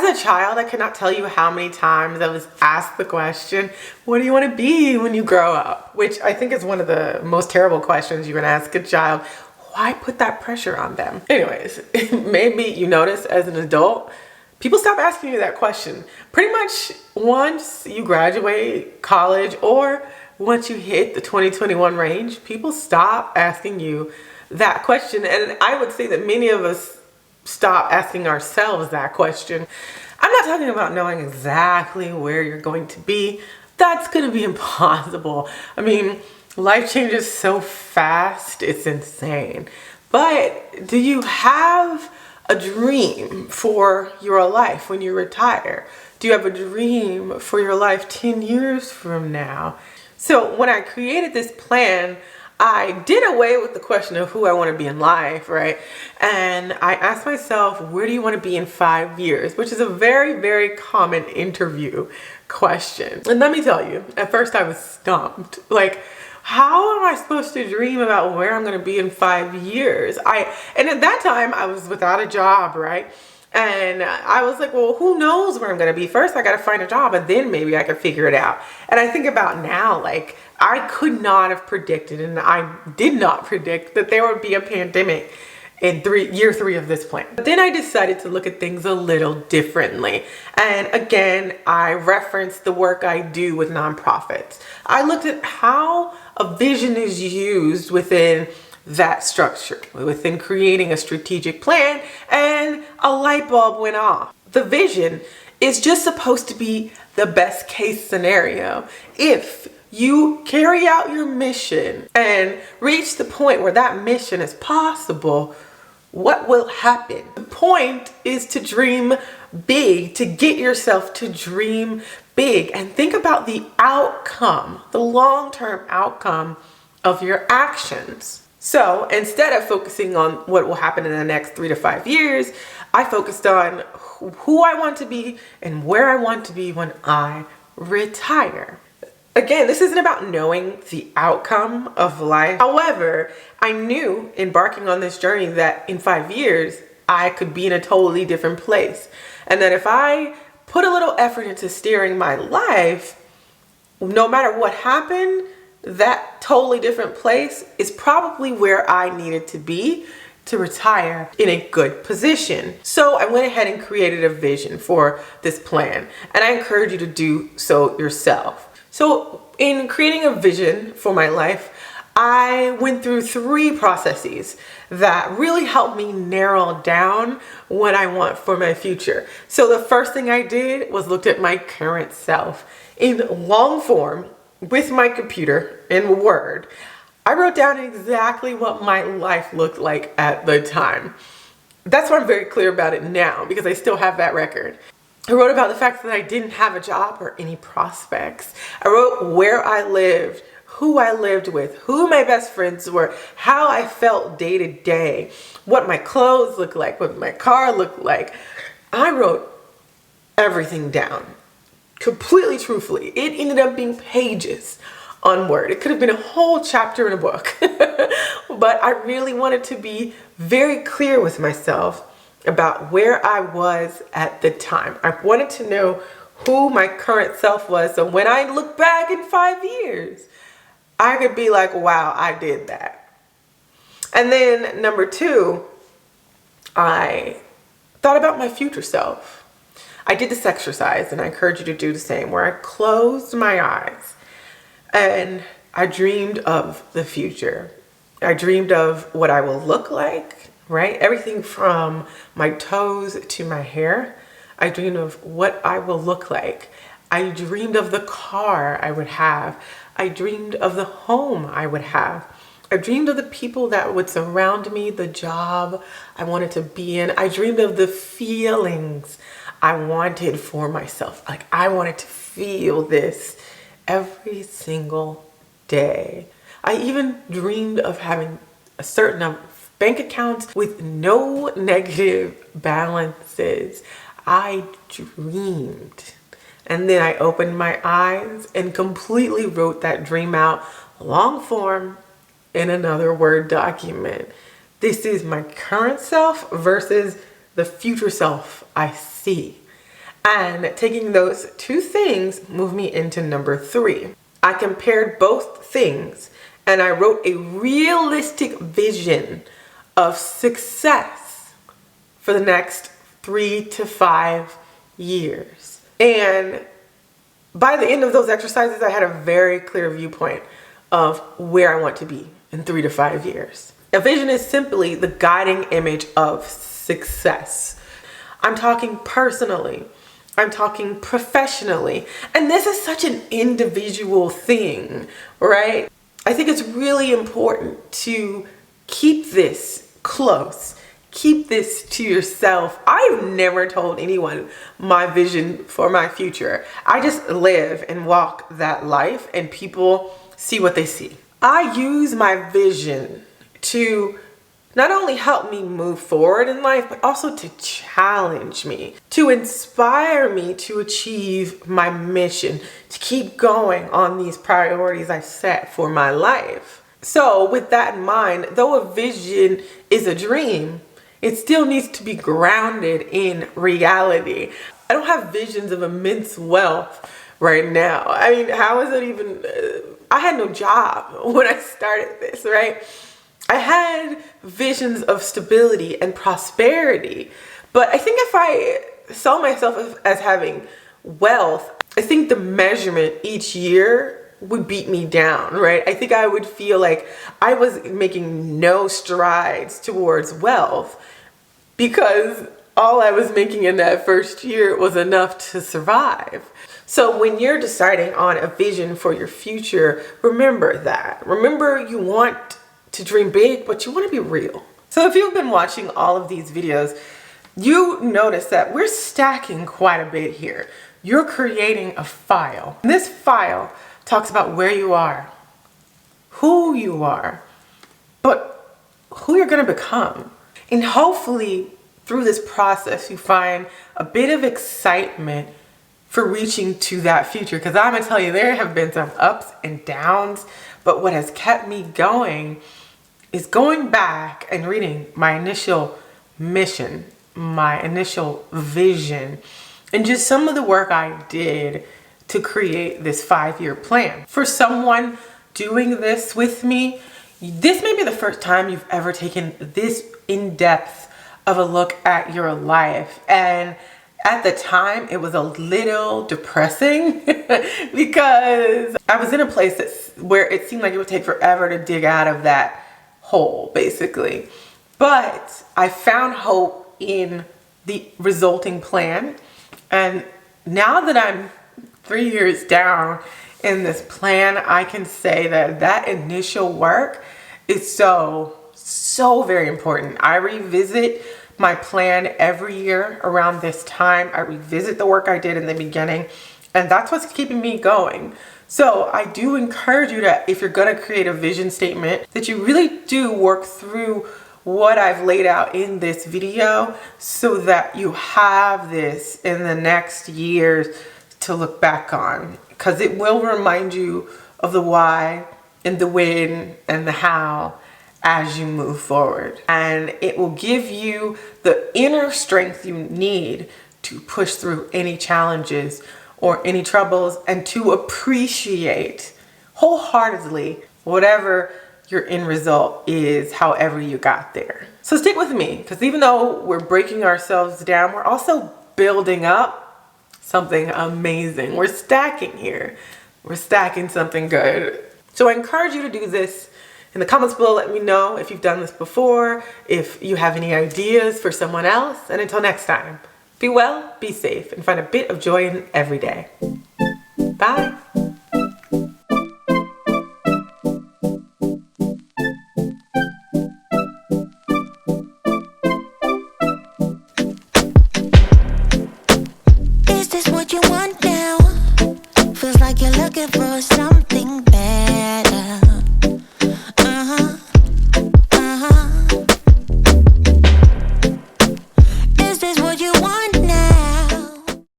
As a child, I cannot tell you how many times I was asked the question, what do you want to be when you grow up? Which I think is one of the most terrible questions you can ask a child. Why put that pressure on them? Anyways, maybe you notice as an adult, people stop asking you that question. Pretty much once you graduate college or once you hit the 2021 range, people stop asking you that question. And I would say that many of us stop asking ourselves that question. I'm not talking about knowing exactly where you're going to be. That's going to be impossible. I mean, life changes so fast, it's insane. But do you have a dream for your life when you retire? Do you have a dream for your life 10 years from now? So when I created this plan, I did away with the question of who I want to be in life, right? And I asked myself, where do you want to be in 5 years? Which is a very, very common interview question. And let me tell you, at first I was stumped. Like, how am I supposed to dream about where I'm going to be in 5 years? And at that time I was without a job, right? And I was like, well, who knows where I'm going to be? First, I got to find a job and then maybe I can figure it out. And I think about now, like, I could not have predicted, and I did not predict that there would be a pandemic in year 3 of this plan. But then I decided to look at things a little differently. And again, I referenced the work I do with nonprofits. I looked at how a vision is used within that structure, within creating a strategic plan, and a light bulb went off. The vision is just supposed to be the best case scenario. If you carry out your mission and reach the point where that mission is possible, what will happen? The point is to dream big, to get yourself to dream big, and think about the outcome, the long-term outcome of your actions. So instead of focusing on what will happen in the next 3 to 5 years, I focused on who I want to be and where I want to be when I retire. Again, this isn't about knowing the outcome of life. However, I knew embarking on this journey that in 5 years, I could be in a totally different place. And that if I put a little effort into steering my life, no matter what happened, that totally different place is probably where I needed to be to retire in a good position. So I went ahead and created a vision for this plan, and I encourage you to do so yourself. So in creating a vision for my life, I went through 3 processes that really helped me narrow down what I want for my future. So the first thing I did was looked at my current self in long form with my computer in Word. I wrote down exactly what my life looked like at the time. That's why I'm very clear about it now, because I still have that record. I wrote about the fact that I didn't have a job or any prospects. I wrote where I lived, who I lived with, who my best friends were, how I felt day to day, what my clothes looked like, what my car looked like. I wrote everything down, completely truthfully. It ended up being pages on Word. It could have been a whole chapter in a book. But I really wanted to be very clear with myself about where I was at the time. I wanted to know who my current self was, so when I look back in 5 years, I could be like, wow, I did that. And then number 2, I thought about my future self. I did this exercise, and I encourage you to do the same, where I closed my eyes and I dreamed of the future. I dreamed of what I will look like, right? Everything from my toes to my hair. I dreamed of what I will look like. I dreamed of the car I would have. I dreamed of the home I would have. I dreamed of the people that would surround me, the job I wanted to be in. I dreamed of the feelings I wanted for myself. Like, I wanted to feel this every single day. I even dreamed of having a certain number of bank accounts with no negative balances. I dreamed. And then I opened my eyes and completely wrote that dream out, long form, in another Word document. This is my current self versus the future self I see. And taking those two things moved me into number 3. I compared both things and I wrote a realistic vision of success for the next 3 to 5 years. And by the end of those exercises, I had a very clear viewpoint of where I want to be in 3 to 5 years. A vision is simply the guiding image of success. I'm talking personally. I'm talking professionally. And this is such an individual thing, right? I think it's really important to keep this close. Keep this to yourself. I've never told anyone my vision for my future. I just live and walk that life and people see what they see. I use my vision to not only help me move forward in life, but also to challenge me, to inspire me to achieve my mission, to keep going on these priorities I set for my life. So with that in mind, though a vision is a dream, it still needs to be grounded in reality. I don't have visions of immense wealth right now. I mean, how is it even, I had no job when I started this, right? I had visions of stability and prosperity, but I think if I saw myself as having wealth, I think the measurement each year would beat me down, right? I think I would feel like I was making no strides towards wealth because all I was making in that first year was enough to survive. So when you're deciding on a vision for your future, remember that. Remember you want to dream big, but you want to be real. So if you've been watching all of these videos, you notice that we're stacking quite a bit here. You're creating a file. And this file talks about where you are, who you are, but who you're going to become. And hopefully through this process, you find a bit of excitement for reaching to that future. Because I'm going to tell you, there have been some ups and downs, but what has kept me going is going back and reading my initial mission, my initial vision, and just some of the work I did to create this 5-year plan. For someone doing this with me, this may be the first time you've ever taken this in-depth of a look at your life. And at the time, it was a little depressing because I was in a place where it seemed like it would take forever to dig out of that hole, basically. But I found hope in the resulting plan. And now that I'm 3 years down in this plan, I can say that that initial work is so very important. I revisit my plan every year around this time. I revisit the work I did in the beginning, and that's what's keeping me going. So I do encourage you to, if you're gonna create a vision statement, that you really do work through what I've laid out in this video so that you have this in the next years to look back on, because it will remind you of the why and the when and the how as you move forward. And it will give you the inner strength you need to push through any challenges or any troubles and to appreciate wholeheartedly whatever your end result is, however you got there. So stick with me, because even though we're breaking ourselves down, we're also building up something amazing. We're stacking here. We're stacking something good. So I encourage you to do this. In the comments below, let me know if you've done this before, if you have any ideas for someone else. And until next time, be well, be safe, and find a bit of joy in every day. Bye. Is this what you want now? Feels like you're looking for something better.